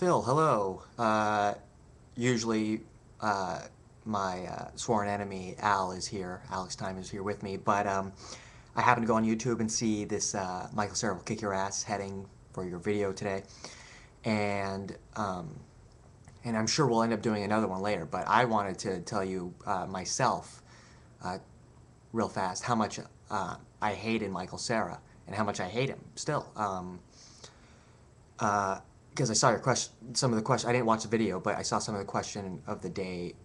Phil, hello. Usually, my sworn enemy Al is here. Alex Time is here with me, but I happened to go on YouTube and see this Michael Cera will kick your ass heading for your video today, and um, and I'm sure we'll end up doing another one later. But I wanted to tell you myself, uh, real fast, how much I hated Michael Cera and how much I hate him still. Because I saw your question, some of the question. I didn't watch the video, but I saw some of the question of the day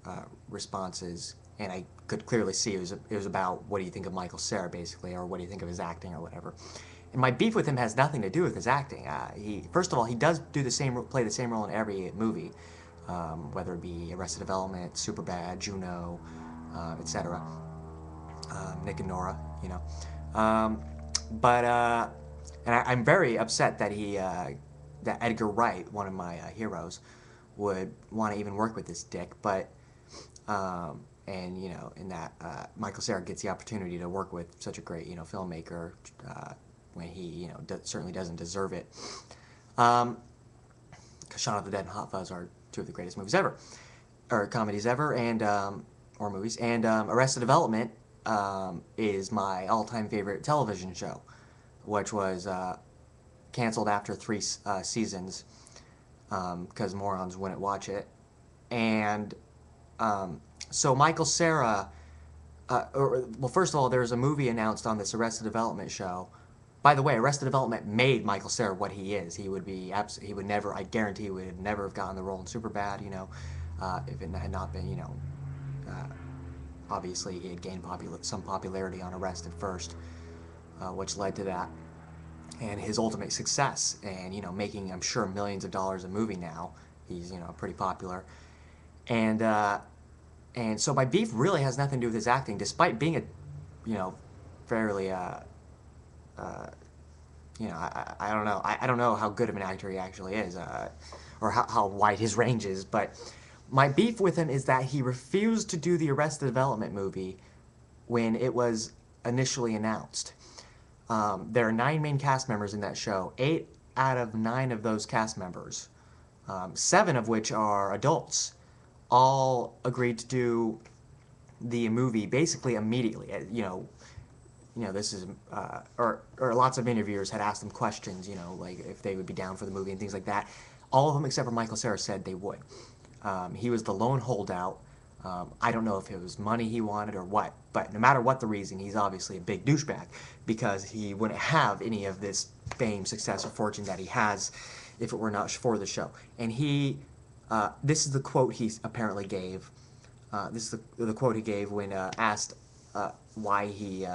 responses, and I could clearly see it was about what do you think of Michael Cera, basically, or what do you think of his acting, or whatever. And my beef with him has nothing to do with his acting. He first of all, he does do play the same role in every movie, whether it be Arrested Development, Superbad, Juno, etc. Nick and Nora, you know. But and I'm very upset that that Edgar Wright, one of my heroes, would want to even work with this dick. But and you know, in that Michael Cera gets the opportunity to work with such a great filmmaker when he certainly doesn't deserve it. Um, Shaun of the Dead and Hot Fuzz are two of the greatest movies ever, or comedies ever, and or movies. And Arrested Development is my all-time favorite television show, which was canceled after three seasons because morons wouldn't watch it. And so Michael Cera, well, first of all, there's a movie announced on this Arrested Development show. By the way, Arrested Development made Michael Cera what he is. He would be he would never, I guarantee, he would never have gotten the role in Superbad. If it had not been, uh, obviously he had gained some popularity on Arrested first, which led to that and his ultimate success, and making, I'm sure, millions of dollars a movie now. He's pretty popular, and so my beef really has nothing to do with his acting, despite being a fairly I don't know, I don't know how good of an actor he actually is, or how wide his range is, but my beef with him is that he refused to do the Arrested Development movie when it was initially announced. There are 9 main cast members in that show. 8 out of 9 of those cast members, 7 of which are adults, all agreed to do the movie basically immediately. This is or lots of interviewers had asked them questions, like if they would be down for the movie and things like that. All of them except for Michael Cera said they would. He was the lone holdout. I don't know if it was money he wanted or what, but no matter what the reason, he's obviously a big douchebag, because he wouldn't have any of this fame, success, or fortune that he has if it were not for the show. And this is the quote he apparently gave. This is the quote he gave when asked why he,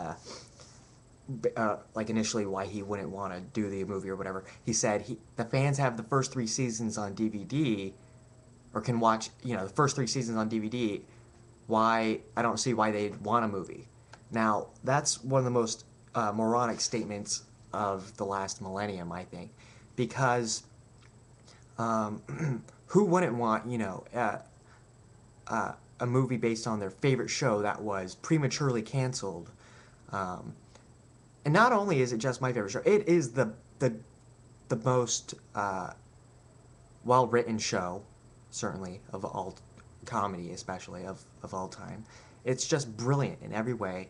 like initially why he wouldn't want to do the movie or whatever. He said the fans have the first 3 seasons on DVD, or can watch, the first 3 seasons on DVD, I don't see why they'd want a movie. Now, that's one of the most moronic statements of the last millennium, I think, because who wouldn't want, a movie based on their favorite show that was prematurely canceled? And not only is it just my favorite show, it is the most well-written show, certainly, of all comedy, especially of all time. It's just brilliant in every way.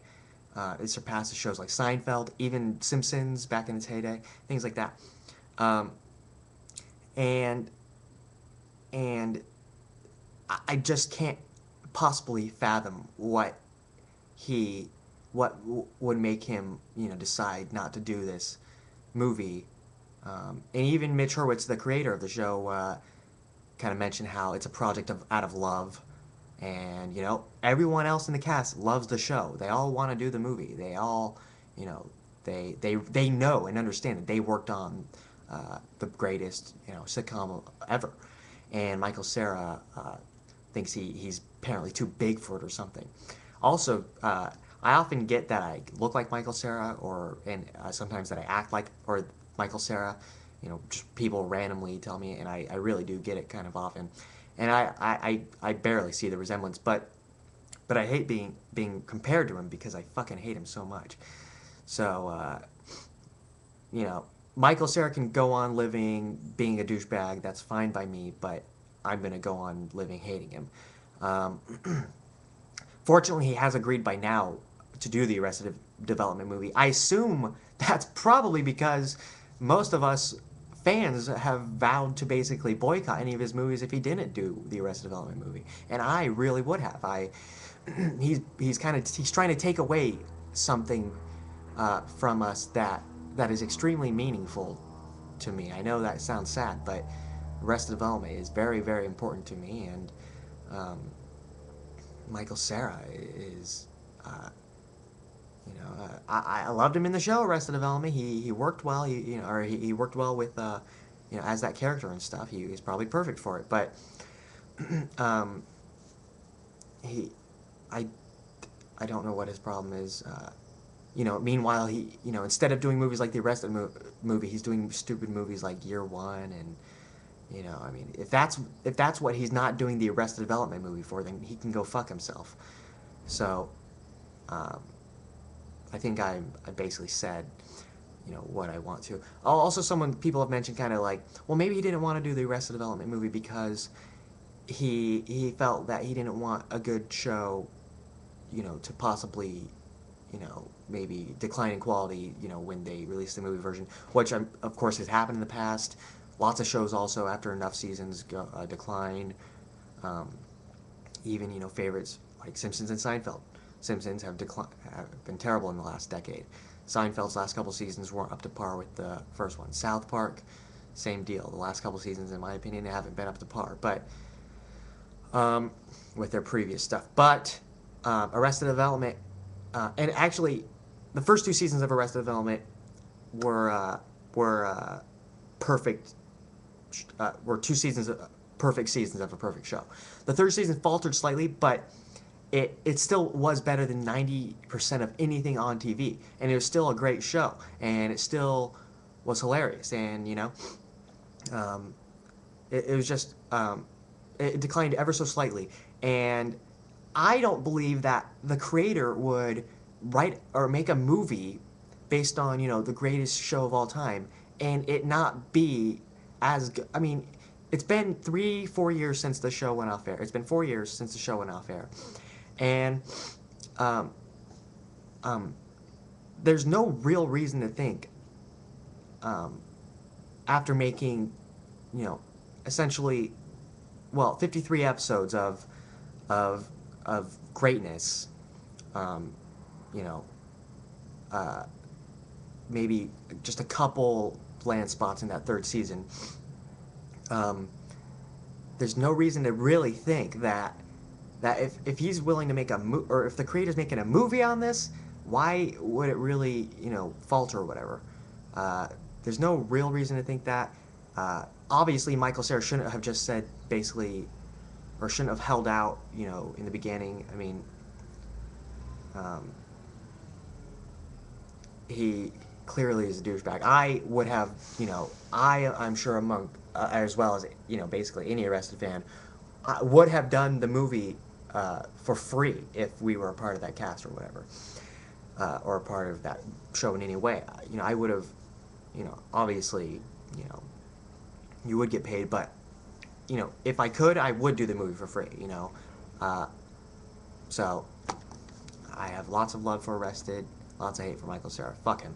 It surpasses shows like Seinfeld, even Simpsons back in its heyday, things like that. And I just can't possibly fathom what would make him decide not to do this movie. And even Mitch Hurwitz, the creator of the show, kind of mentioned how it's a project out of love, and everyone else in the cast loves the show. They all want to do the movie. They all, they know and understand that they worked on the greatest sitcom ever, and Michael Cera thinks he's apparently too big for it or something. Also, I often get that I look like Michael Cera, and sometimes that I act like Michael Cera. Just people randomly tell me, and I really do get it kind of often. And I barely see the resemblance, but I hate being compared to him because I fucking hate him so much. So, Michael Cera can go on living being a douchebag. That's fine by me, but I'm gonna go on living hating him. Um, Fortunately, he has agreed by now to do the Arrested Development movie. I assume that's probably because most of us fans have vowed to basically boycott any of his movies if he didn't do the Arrested Development movie, and I really would have. He's trying to take away something from us that is extremely meaningful to me. I know that sounds sad, but Arrested Development is very, very important to me, and um, Michael Cera is, uh, I loved him in the show Arrested Development. He worked well. He worked well with, as that character and stuff. He's probably perfect for it. But um, he, I, I don't know what his problem is. Meanwhile, instead of doing movies like the movie, he's doing stupid movies like Year One, and I mean, if that's what he's not doing the Arrested Development movie for, then he can go fuck himself. So, um, I think I basically said, what I want to. Also, people have mentioned kind of like, well, maybe he didn't want to do the Arrested Development movie because he felt that he didn't want a good show, to possibly, maybe decline in quality, when they release the movie version, which of course has happened in the past. Lots of shows also after enough seasons decline. Um, Even favorites like Simpsons and Seinfeld. Simpsons have been terrible in the last decade. Seinfeld's last couple seasons weren't up to par with the first one. South Park, same deal. The last couple seasons, in my opinion, haven't been up to par, but with their previous stuff. But Arrested Development, and actually, the first two seasons of Arrested Development were perfect. Were two seasons, perfect seasons of a perfect show. The third season faltered slightly, but it still was better than 90% of anything on TV, and it was still a great show, and it still was hilarious, and um, it was just it declined ever so slightly, and I don't believe that the creator would write or make a movie based on the greatest show of all time and it not be as good. I mean, it's been 3-4 years since the show went off air. It's been 4 years since the show went off air, and um, um, there's no real reason to think um, after making essentially 53 episodes of of greatness, um, you know, uh, maybe just a couple bland spots in that third season. Um, there's no reason to really think that if he's willing to make or if the creator's making a movie on this, why would it really falter or whatever? Uh, there's no real reason to think that. Obviously, Michael Cera shouldn't have just said basically, or shouldn't have held out in the beginning. I mean, um, he clearly is a douchebag. I would have, I'm sure among, as well as, basically any Arrested fan, I would have done the movie for free if we were a part of that cast or whatever, or a part of that show in any way. I would have, obviously, you know, you would get paid, but, if I could, I would do the movie for free. Uh, so, I have lots of love for Arrested, lots of hate for Michael Cera. Fuck him.